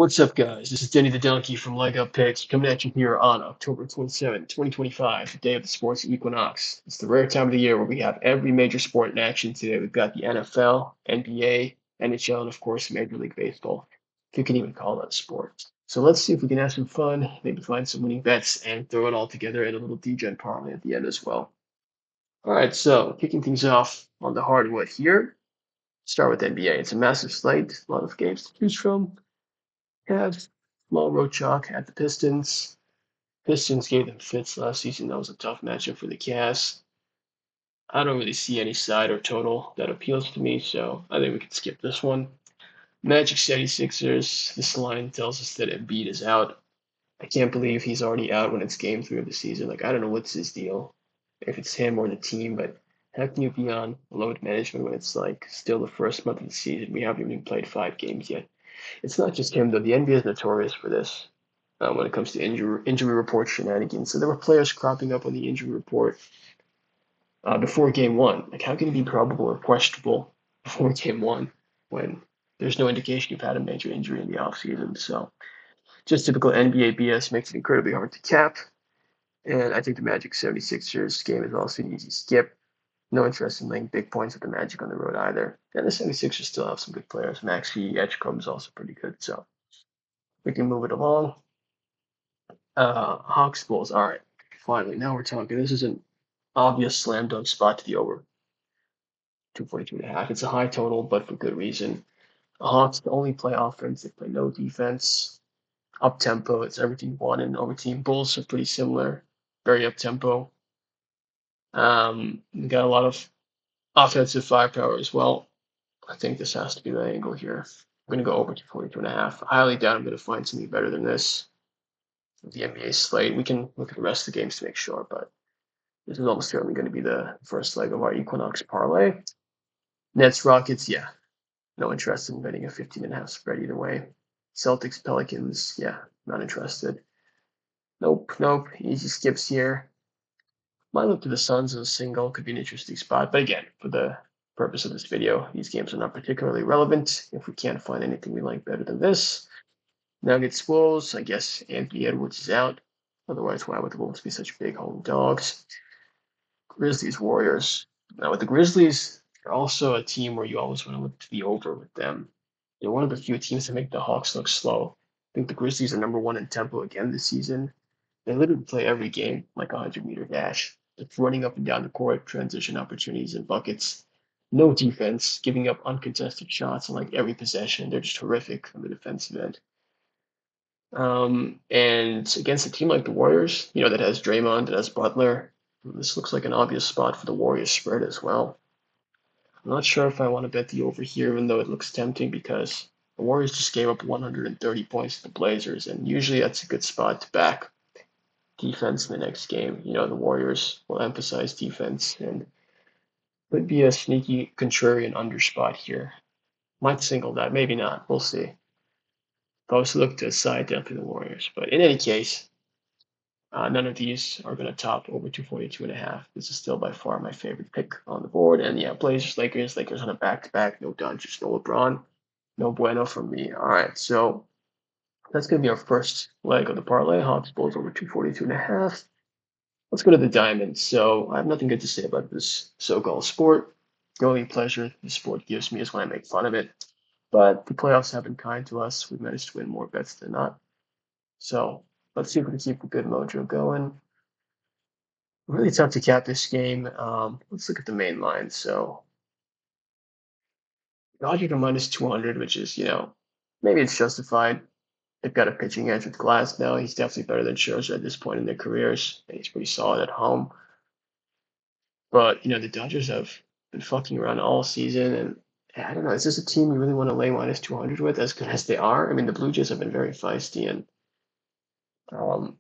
What's up, guys? This is Denny the Donkey from Leg Up Picks coming at you here on October 27, 2025, the day of the sports equinox. It's the rare time of the year where we have every major sport in action today. We've got the NFL, NBA, NHL, and of course, Major League Baseball, if you can even call that a sport. So let's see if we can have some fun, maybe find some winning bets, and throw it all together in a little DGen parlay at the end as well. All right, so kicking things off on the hardwood here. Start with NBA. It's a massive slate, a lot of games to choose from. Cavs, small road chalk at the Pistons. Pistons gave them fits last season. That was a tough matchup for the Cavs. I don't really see any side or total that appeals to me, so I think we can skip this one. Magic 76ers. This line tells us that Embiid is out. I can't believe he's already out when it's game 3 of the season. Like, I don't know what's his deal, if it's him or the team, but how can you be on load management when it's like still the first month of the season? We haven't even played 5 games yet. It's not just him, though. The NBA is notorious for this when it comes to injury report shenanigans. So there were players cropping up on the injury report before game 1. Like, how can it be probable or questionable before game 1 when there's no indication you've had a major injury in the offseason? So just typical NBA BS makes it incredibly hard to cap. And I think the Magic 76ers game is also an easy skip. No interest in laying big points with the Magic on the road either. And the 76ers still have some good players. Maxey Edgecombe is also pretty good. So we can move it along. Hawks Bulls. All right. Finally, now we're talking. This is an obvious slam dunk spot to the over. 242.5. It's a high total, but for good reason. The Hawks only play offense. They play no defense. Up tempo. It's everything you want in overteam. Bulls are pretty similar. Very up tempo. We got a lot of offensive firepower as well. I think this has to be the angle here. I'm going to go over to 42.5. I highly doubt I'm going to find something better than this. The NBA slate. We can look at the rest of the games to make sure, but this is almost certainly going to be the first leg of our Equinox parlay. Nets Rockets, yeah. No interest in betting a 15.5 spread either way. Celtics Pelicans, yeah, not interested. Nope. Easy skips here. Might look to the Suns as a single, could be an interesting spot. But again, for the purpose of this video, these games are not particularly relevant. If we can't find anything we like better than this. Nuggets Wolves, I guess Anthony Edwards is out. Otherwise, why would the Wolves be such big home dogs? Grizzlies Warriors. Now with the Grizzlies, they're also a team where you always want to look to the over with them. They're one of the few teams that make the Hawks look slow. I think the Grizzlies are #1 in tempo again this season. They literally play every game like a 100-meter dash. It's running up and down the court, transition opportunities and buckets. No defense, giving up uncontested shots on like every possession. They're just horrific on the defensive end. And against a team like the Warriors, that has Draymond, that has Butler, this looks like an obvious spot for the Warriors spread as well. I'm not sure if I want to bet the over here, even though it looks tempting because the Warriors just gave up 130 points to the Blazers, and usually that's a good spot to back defense in the next game. The Warriors will emphasize defense and could be a sneaky contrarian under spot here. Might single that, maybe not. We'll see. If I was to look to a side, definitely the Warriors. But in any case, none of these are going to top over 242.5. This is still by far my favorite pick on the board. And yeah, Blazers, Lakers on a back-to-back. No Doncic, no LeBron. No bueno from me. All right, so that's going to be our first leg of the parlay. Hawks Bulls over 242.5. Let's go to the diamonds. So I have nothing good to say about this so-called sport. The only pleasure the sport gives me is when I make fun of it. But the playoffs have been kind to us. We've managed to win more bets than not. So let's see if we can keep the good mojo going. Really tough to cap this game. Let's look at the main line. So Dodgers are -200, which is, maybe it's justified. They've got a pitching edge with Glass now. He's definitely better than Scherzer at this point in their careers, and he's pretty solid at home. But, the Dodgers have been fucking around all season, and I don't know, is this a team you really want to lay -200 with, as good as they are? I mean, the Blue Jays have been very feisty, and are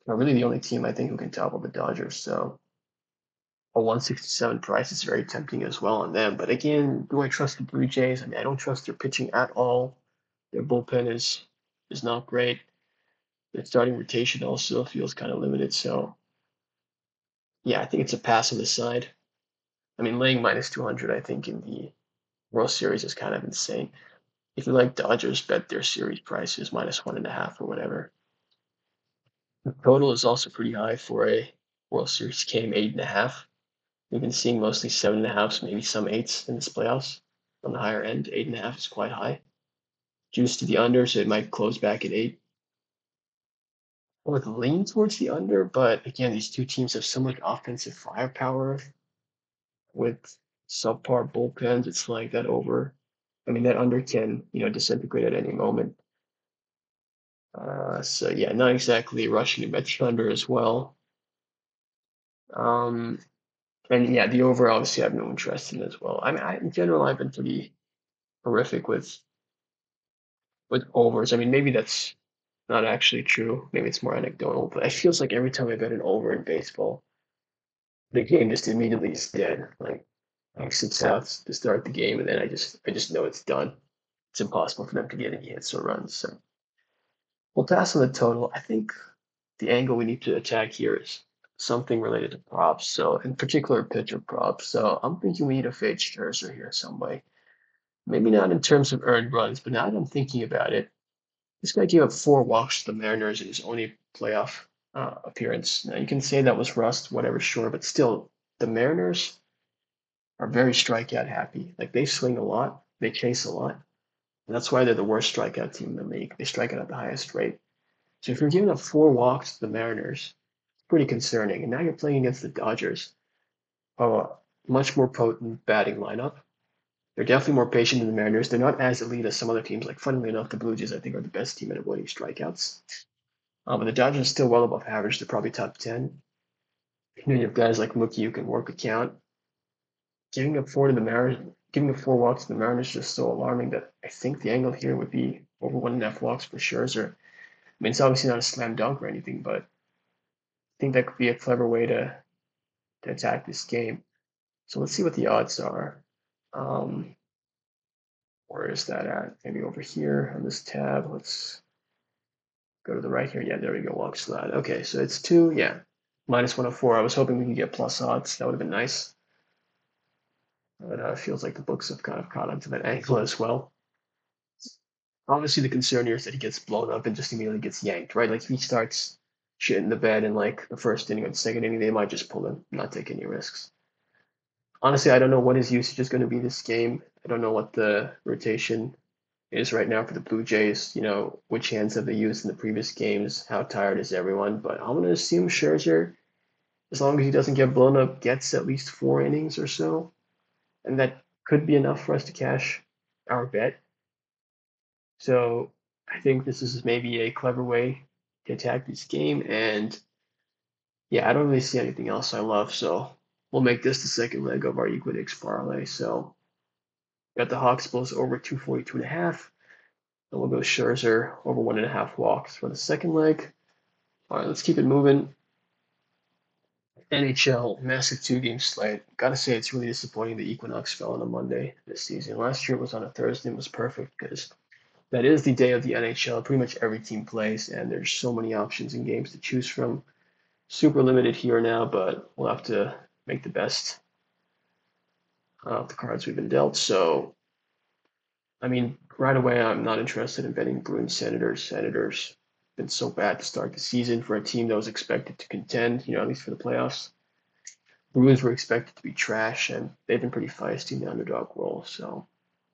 really the only team I think who can topple the Dodgers. So a 167 price is very tempting as well on them. But again, do I trust the Blue Jays? I mean, I don't trust their pitching at all. Their bullpen is not great. Their starting rotation also feels kind of limited. So yeah, I think it's a pass on the side. I mean, laying -200, I think in the World Series is kind of insane. If you like Dodgers, bet their series price is -1.5 or whatever. The total is also pretty high for a World Series game, 8.5. We've been seeing mostly 7.5s, maybe some 8s in this playoffs. On the higher end, 8.5 is quite high. Juice to the under, so it might close back at 8. I would lean towards the under, but again, these two teams have so much offensive firepower with subpar bullpens. It's like that over. I mean, that under can, disintegrate at any moment. So yeah, not exactly rushing to bet the under as well. And yeah, the over obviously I have no interest in as well. I mean, in general, I've been pretty horrific with overs. I mean, maybe that's not actually true. Maybe it's more anecdotal, but it feels like every time I bet an over in baseball, the game just immediately is dead. Like 6 outs to start the game, and then I just know it's done. It's impossible for them to get any hits or runs. So we'll pass on the total. I think the angle we need to attack here is something related to props. So in particular, pitcher props. So I'm thinking we need a fade Scherzer here some way. Maybe not in terms of earned runs, but now that I'm thinking about it, this guy gave up 4 walks to the Mariners in his only playoff appearance. Now you can say that was rust, whatever, sure, but still, the Mariners are very strikeout happy. Like they swing a lot, they chase a lot, and that's why they're the worst strikeout team in the league. They strike out at the highest rate. So if you're giving up 4 walks to the Mariners, it's pretty concerning. And now you're playing against the Dodgers, a much more potent batting lineup. They're definitely more patient than the Mariners. They're not as elite as some other teams. Like, funnily enough, the Blue Jays, I think, are the best team at avoiding strikeouts. But the Dodgers are still well above average. They're probably top 10. You have guys like Mookie who can work a count. Giving up 4 walks to the Mariners is just so alarming that I think the angle here would be over 1.5 walks for Scherzer. I mean, it's obviously not a slam dunk or anything, but I think that could be a clever way to attack this game. So let's see what the odds are. Where is that at? Maybe over here on this tab. Let's go to the right here. Yeah, there we go. Walk slide. Okay, so it's 2. Yeah, -104. I was hoping we could get plus odds. That would have been nice. But it feels like the books have kind of caught on to that angle as well. Obviously, the concern here is that he gets blown up and just immediately gets yanked, right? Like if he starts shitting the bed in like the first inning or the second inning, they might just pull him, not take any risks. Honestly, I don't know what his usage is going to be this game. I don't know what the rotation is right now for the Blue Jays. Which hands have they used in the previous games? How tired is everyone? But I'm going to assume Scherzer, as long as he doesn't get blown up, gets at least 4 innings or so. And that could be enough for us to cash our bet. So I think this is maybe a clever way to attack this game. And yeah, I don't really see anything else I love. So we'll make this the second leg of our EQUINOX parlay. So got the Hawks Bulls over 242.5. And we'll go Scherzer over 1.5 walks for the second leg. All right, let's keep it moving. NHL, massive 2-game slate. Gotta say, it's really disappointing the EQUINOX fell on a Monday this season. Last year it was on a Thursday and was perfect because that is the day of the NHL. Pretty much every team plays, and there's so many options and games to choose from. Super limited here now, but we'll have to make the best of the cards we've been dealt. So, I mean, right away, I'm not interested in betting Bruins Senators. Senators been so bad to start the season for a team that was expected to contend, at least for the playoffs. Bruins were expected to be trash, and they've been pretty feisty in the underdog role. So,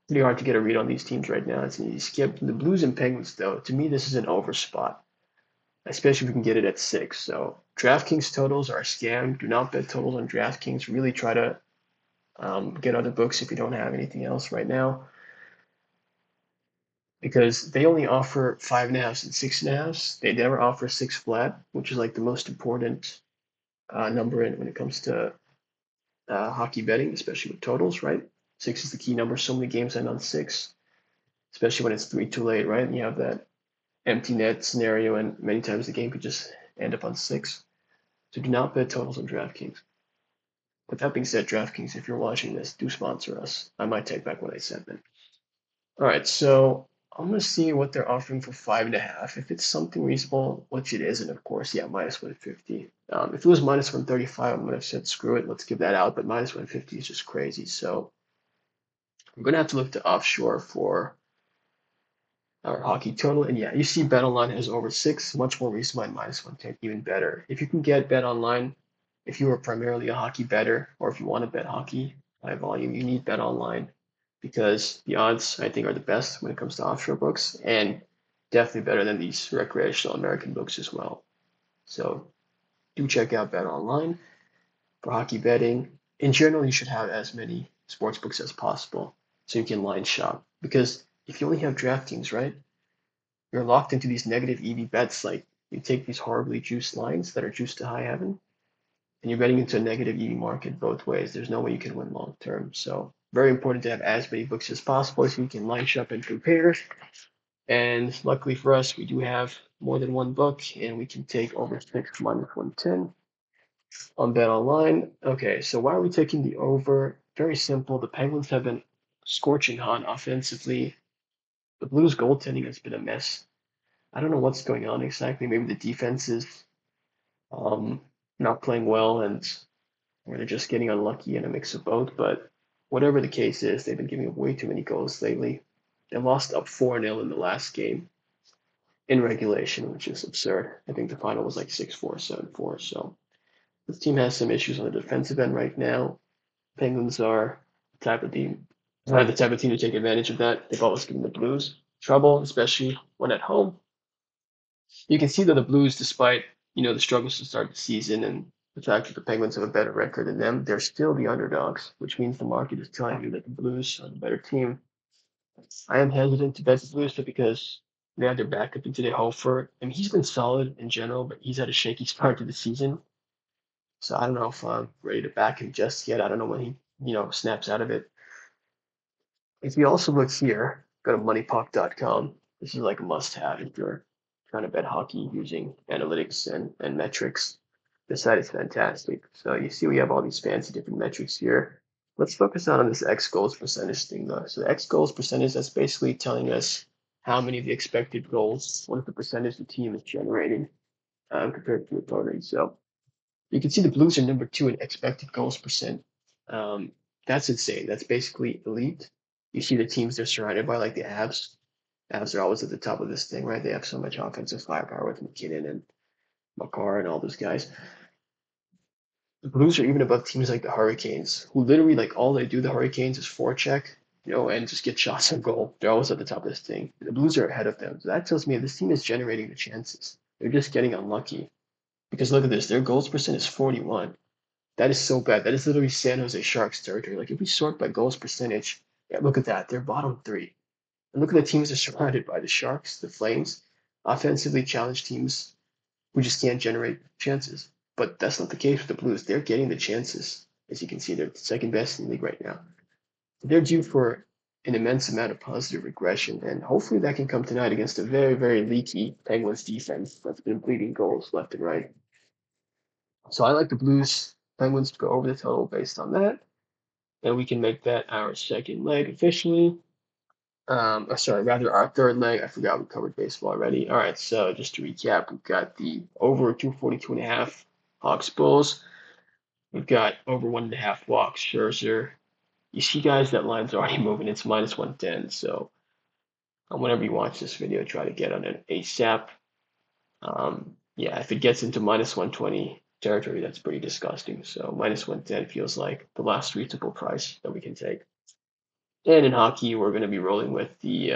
pretty hard to get a read on these teams right now. It's an easy skip. The Blues and Penguins, though, to me, this is an over spot, especially if we can get it at 6. So DraftKings totals are a scam. Do not bet totals on DraftKings. Really try to get other books if you don't have anything else right now, because they only offer 5.5s and 6.5s. They never offer 6 flat, which is like the most important number when it comes to hockey betting, especially with totals, right? 6 is the key number. So many games end on 6, especially when it's 3 too late, right? And you have that empty net scenario, and many times the game could just end up on 6. So do not bet totals on DraftKings. With that being said, DraftKings, if you're watching this, do sponsor us. I might take back what I said then. All right, so I'm gonna see what they're offering for 5.5. If it's something reasonable, which it isn't, of course, yeah, -150. If it was -135, I would have said screw it, let's give that out. But -150 is just crazy. So I'm gonna have to look to offshore for our hockey total. And yeah, you see Bet Online has over 6, much more reason why -110 even better. If you can get Bet Online, if you are primarily a hockey bettor, or if you want to bet hockey high volume, you need Bet Online because the odds I think are the best when it comes to offshore books and definitely better than these recreational American books as well. So do check out Bet Online for hockey betting. In general, you should have as many sports books as possible so you can line shop. Because if you only have DraftKings, right, you're locked into these negative EV bets. Like you take these horribly juiced lines that are juiced to high heaven, and you're betting into a negative EV market both ways. There's no way you can win long term. So very important to have as many books as possible so you can line shop and compare. And luckily for us, we do have more than one book, and we can take over 6 -110 on Bet Online. Okay, so why are we taking the over? Very simple. The Penguins have been scorching hot offensively. The Blues goaltending has been a mess. I don't know what's going on exactly. Maybe the defense is um, not playing well and or they're just getting unlucky and a mix of both. But whatever the case is, they've been giving up way too many goals lately. They lost up 4-0 in the last game in regulation, which is absurd. I think the final was like 6-4, 7-4. So this team has some issues on the defensive end right now. Penguins are the type of team to take advantage of that. They've always given the Blues trouble, especially when at home. You can see that the Blues, despite the struggles to start the season and the fact that the Penguins have a better record than them, they're still the underdogs, which means the market is telling you that the Blues are the better team. I am hesitant to bet the Blues because they had their backup into the Hofer. I mean, he's been solid in general, but he's had a shaky start to the season. So I don't know if I'm ready to back him just yet. I don't know when he snaps out of it. If you also look here, go to moneypuck.com. This is like a must-have if you're trying to bet hockey using analytics and metrics. This site is fantastic. So you see we have all these fancy different metrics here. Let's focus on this X goals percentage thing though. So the X goals percentage, that's basically telling us how many of the expected goals, what is the percentage the team is generating compared to the opponent. So you can see the Blues are number 2 in expected goals percent. Um, that's insane. That's basically elite. You see the teams they're surrounded by, like the Avs. Avs are always at the top of this thing, right? They have so much offensive firepower with McKinnon and Makar and all those guys. The Blues are even above teams like the Hurricanes, who literally like all they do, the Hurricanes, is forecheck, and just get shots on goal. They're always at the top of this thing. The Blues are ahead of them. So that tells me this team is generating the chances. They're just getting unlucky. Because look at this, their goals percent is 41. That is so bad. That is literally San Jose Sharks territory. Like if we sort by goals percentage, yeah, look at that. They're bottom 3. And look at the teams they're surrounded by: the Sharks, the Flames, offensively challenged teams who just can't generate chances. But that's not the case with the Blues. They're getting the chances. As you can see, they're the second best in the league right now. They're due for an immense amount of positive regression, and hopefully that can come tonight against a very, very leaky Penguins defense that's been bleeding goals left and right. So I like the Blues Penguins to go over the total based on that, and we can make that our second leg officially. Sorry, rather our third leg. I forgot we covered baseball already. All right, so just to recap, we've got the over 242.5 Hawks Bulls. We've got over 1.5 walks Scherzer. You see, guys, that line's already moving. It's -110. So whenever you watch this video, try to get on it ASAP. Yeah, if it gets into -120 territory, that's pretty disgusting. So -110 feels like the last reasonable price that we can take. And in hockey, we're going to be rolling with the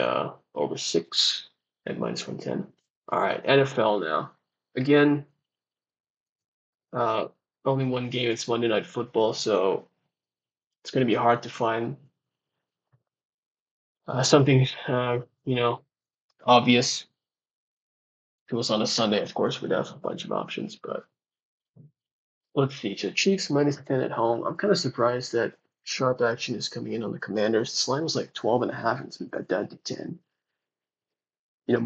over 6 at -110. All right, NFL now. Again, uh, only one game. It's Monday Night Football, so it's going to be hard to find something, obvious. If it was on a Sunday, of course, we'd have a bunch of options, but let's see. So Chiefs -10 at home. I'm kind of surprised that sharp action is coming in on the Commanders. This line was like 12.5 and it's been bet down to 10. You know,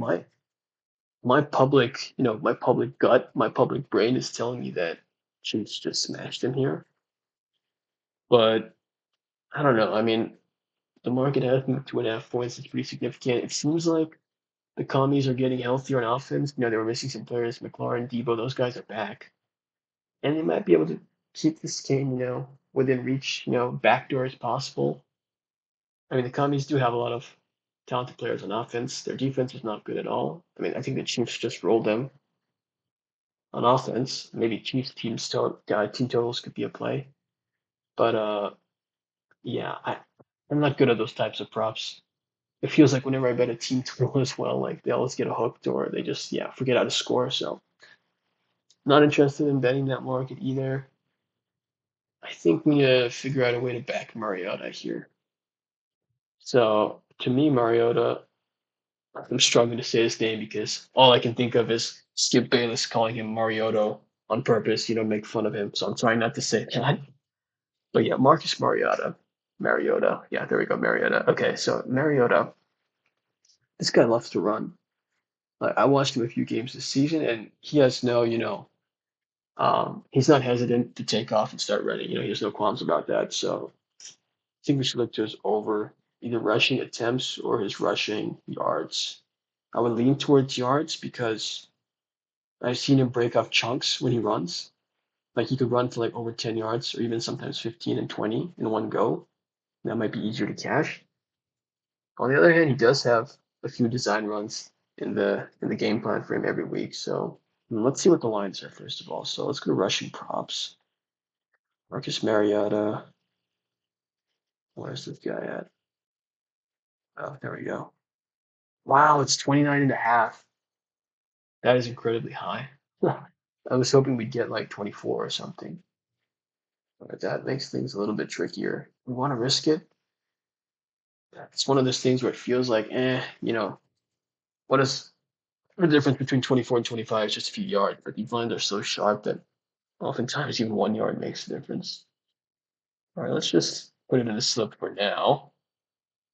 my public gut, my public brain is telling me that Chiefs just smashed them here. But I don't know. I mean, the market has moved 2.5 points. It's pretty significant. It seems like the Commies are getting healthier on offense. They were missing some players, McLaurin, Debo, those guys are back. And they might be able to keep this game, within reach, backdoor as possible. I mean, the Commies do have a lot of talented players on offense. Their defense is not good at all. I mean, I think the Chiefs just rolled them on offense. Maybe Chiefs team totals could be a play. But yeah, I'm not good at those types of props. It feels like whenever I bet a team total as well, like they always get hooked or they just forget how to score. So not interested in betting that market either. I think we need to figure out a way to back Mariota here. So to me, Mariota, I'm struggling to say his name because all I can think of is Skip Bayless calling him Mariota on purpose, make fun of him. So I'm trying not to say that. But yeah, Marcus Mariota. Mariota. Yeah, there we go, Mariota. Okay, so Mariota, this guy loves to run. I watched him a few games this season, and he has he's not hesitant to take off and start running. He has no qualms about that. So I think we should look to his over either rushing attempts or his rushing yards. I would lean towards yards because I've seen him break off chunks when he runs. Like he could run for like over 10 yards or even sometimes 15 and 20 in one go. That might be easier to cash. On the other hand, he does have a few design runs in the game plan for him every week. So let's see what the lines are first of all. So let's go to rushing props. Marcus Mariota. Where's this guy at? Oh, there we go. Wow, it's 29 and a half. That is incredibly high. I was hoping we'd get like 24 or something. But that makes things a little bit trickier. We want to risk it. It's one of those things where it feels like, what is the difference between 24 and 25 is just a few yards, but these lines are so sharp that oftentimes even 1 yard makes a difference. All right, let's just put it in a slip for now.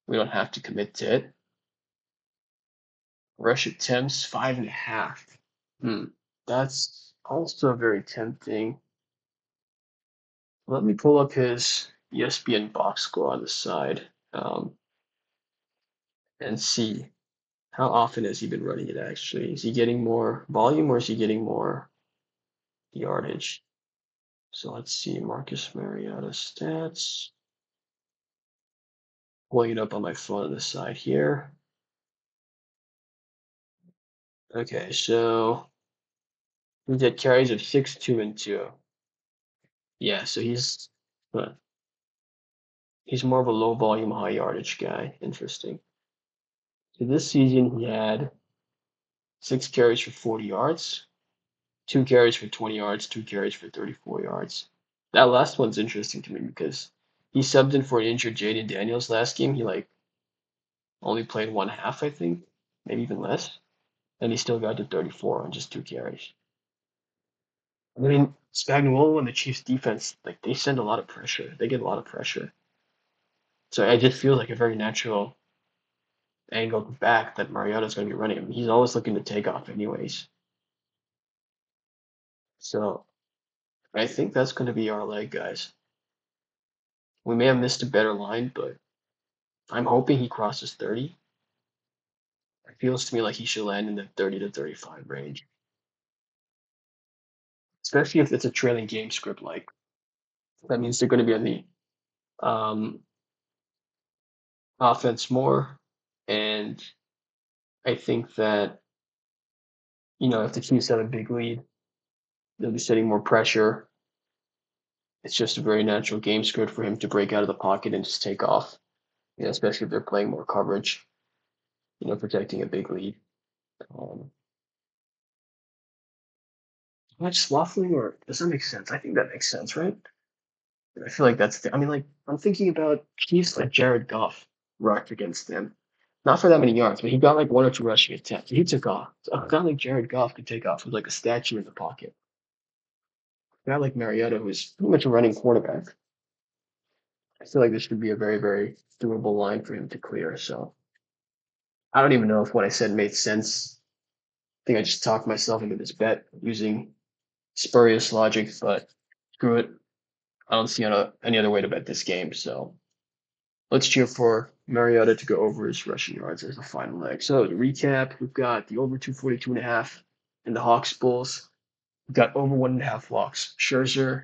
We don't have to commit to it. Rush attempts, 5.5. That's also very tempting. Let me pull up his ESPN box score on the side and see how often has he been running it actually. Is he getting more volume or is he getting more yardage? So let's see, Marcus Mariota stats. Pulling it up on my phone on the side here. Okay, so he did carries of 6, 2, and 2. Yeah, so he's more of a low volume, high yardage guy. Interesting. So this season he had 6 carries for 40 yards, 2 carries for 20 yards, 2 carries for 34 yards. That last one's interesting to me because he subbed in for an injured Jaden Daniels last game. He only played one half, I think, maybe even less, and he still got to 34 on just 2 carries. I mean, Spagnuolo and the Chiefs defense, like they send a lot of pressure. They get a lot of pressure. So I just feel like a very natural angle back that Mariota's going to be running. I mean, he's always looking to take off anyways. So I think that's going to be our leg, guys. We may have missed a better line, but I'm hoping he crosses 30. It feels to me like he should land in the 30 to 35 range, especially if it's a trailing game script. Like that means they're going to be on the offense more, and I think that if the Chiefs have a big lead, they'll be setting more pressure. It's just a very natural game script for him to break out of the pocket and just take off. Especially if they're playing more coverage, protecting a big lead. Am I just waffling, or does that make sense? I think that makes sense, right? I feel like I mean, like, I'm thinking about Chiefs like Jared Goff rushed against them. Not for that many yards, but he got like 1 or 2 rushing attempts. He took off. So a guy like Jared Goff could take off with like a statue in the pocket. A guy like Mariota, who's pretty much a running quarterback. I feel like this should be a very, very doable line for him to clear. So I don't even know if what I said made sense. I think I just talked myself into this bet using spurious logic, but screw it. I don't see any other way to bet this game. So let's cheer for Mariota to go over his rushing yards as the final leg. So to recap, we've got the over 242.5 in the Hawks Bulls. We've got over 1.5 walks. Scherzer.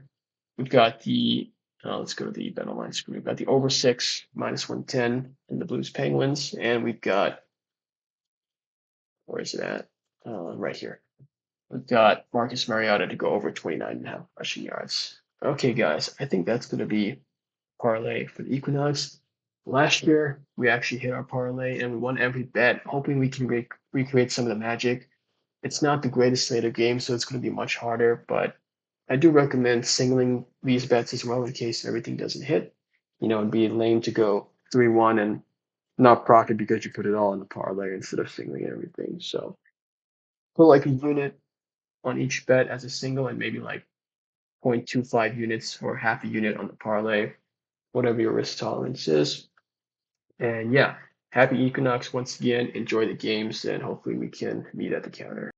We've got the Let's go to the bet online screen. We've got the over 6 minus 110 in the Blues Penguins, and we've got, where is it at? Right here. We've got Marcus Mariota to go over 29.5 rushing yards. Okay, guys, I think that's going to be parlay for the Equinox. Last year, we actually hit our parlay and we won every bet, hoping we can recreate some of the magic. It's not the greatest slate of games, so it's going to be much harder, but I do recommend singling these bets as well in case everything doesn't hit. It'd be lame to go 3-1 and not profit because you put it all in the parlay instead of singling everything. So put like a unit on each bet as a single and maybe like 0.25 units or half a unit on the parlay, whatever your risk tolerance is. And yeah, happy Equinox once again. Enjoy the games, and hopefully we can meet at the counter.